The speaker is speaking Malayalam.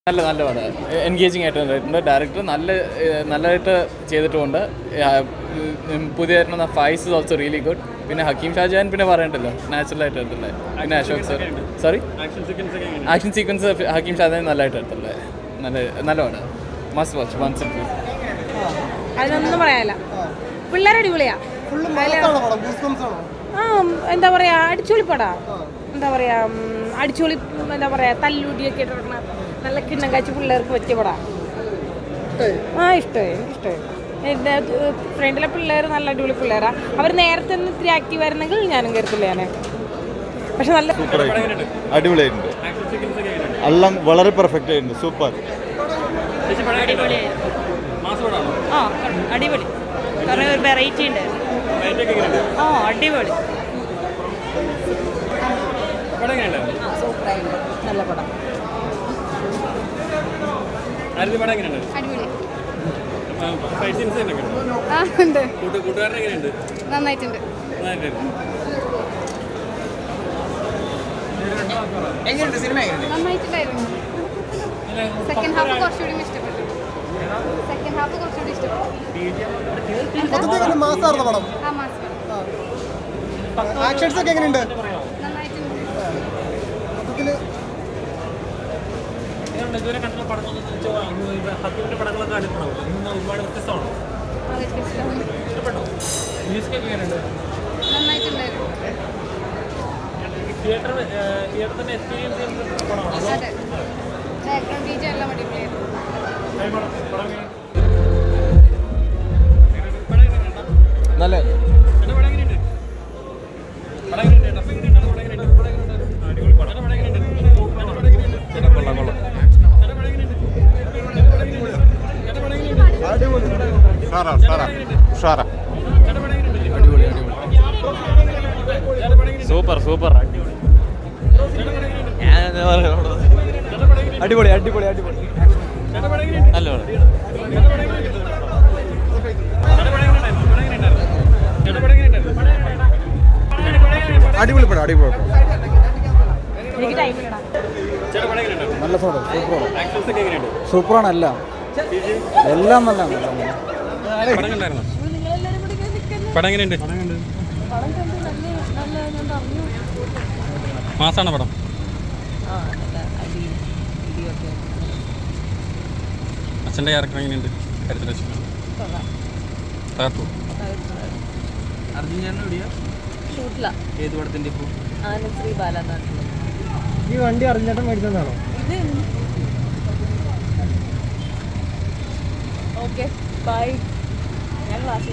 നല്ല നല്ല പടം എൻഗേജിങ് ആയിട്ട് കണ്ടിട്ടുണ്ട്. ഡയറക്ടർ നല്ലതായിട്ട് ചെയ്തിട്ടുമുണ്ട്. പുതിയ faces is also really good. പിന്നെ ഹക്കീം ഷാജഹാൻ പിന്നെ പറയണ്ടല്ലോ, നാച്ചുറലായിട്ട് എടുത്തില്ലേ. പിന്നെ Ashok sir action sequence Hakkim Shajahan നല്ലതായിട്ട് എടുത്തില്ലേ. നല്ല പടം, മസ്റ്റ് വാച്ച് വൺസ് ഇൻ അതിനൊന്നും പറയാനില്ല. പിള്ളേർ അടിപൊളിയാ. എന്താ പറയാ, അടിച്ചുപൊളിപ്പടാ. എന്താ പറയാ, അടിച്ചുപൊളി, എന്താ പറയാ, തല്ലൂടിയൊക്കെ ഇട്ടിടണം. നല്ല കിണ്ണം കാഴ്ച പിള്ളേർക്ക് പറ്റിയ പടാ. ഇഷ്ടമായി, എനിക്കിഷ്ടമായി. എൻ്റെ ഫ്രണ്ടിലെ പിള്ളേർ നല്ല അടിപൊളി പിള്ളേരാ. അവർ നേരത്തെ ഒന്ന് ഇത്തിരി ആക്റ്റീവ് ആയിരുന്നെങ്കിൽ ഞാനും കരുത്തില്ല ഞാൻ. പക്ഷെ നല്ല അടിപൊളിയായിട്ടുണ്ട്. എല്ലാം വളരെ പെർഫെക്റ്റ് ആയിട്ടുണ്ട്. സൂപ്പർ. അടിപൊളി. കാരണം ഒരു വെറൈറ്റി ഉണ്ട്. അടിപൊളി. സൂപ്പറായിട്ടുണ്ട്. നല്ല പടം. നന്നായിട്ടുണ്ട്. നന്നായിട്ടുണ്ടായിരുന്നു. സെക്കൻഡ് ഹാഫ് കുറച്ചുകൂടി ഇഷ്ടപ്പെട്ടു. ആക്ഷൻസ് ഒക്കെ എങ്ങനെയുണ്ട്? നല്ല സൂപ്പർ സൂപ്പർ അടിപൊളി അടിപൊളി അടിപൊളി നല്ല അടിപൊളി പടം, അടിപൊളി പടം. എനിക്ക് ടൈമില്ലടാ. നല്ല പടം, സൂപ്പറാണ്. എല്ലാം നല്ല പടം എങ്ങനെയുണ്ട്? മാസാണ് പടം. അച്ഛൻ്റെ ക്യാരക്ടർ എങ്ങനെയുണ്ട്? ഏത് പടത്തിൻ്റെ ഇപ്പോൾ? ഈ വണ്ടി അറിഞ്ഞേട്ടൻ മേടിച്ചതാണോ? Okay bye. ഞാൻ ക്ലാസ്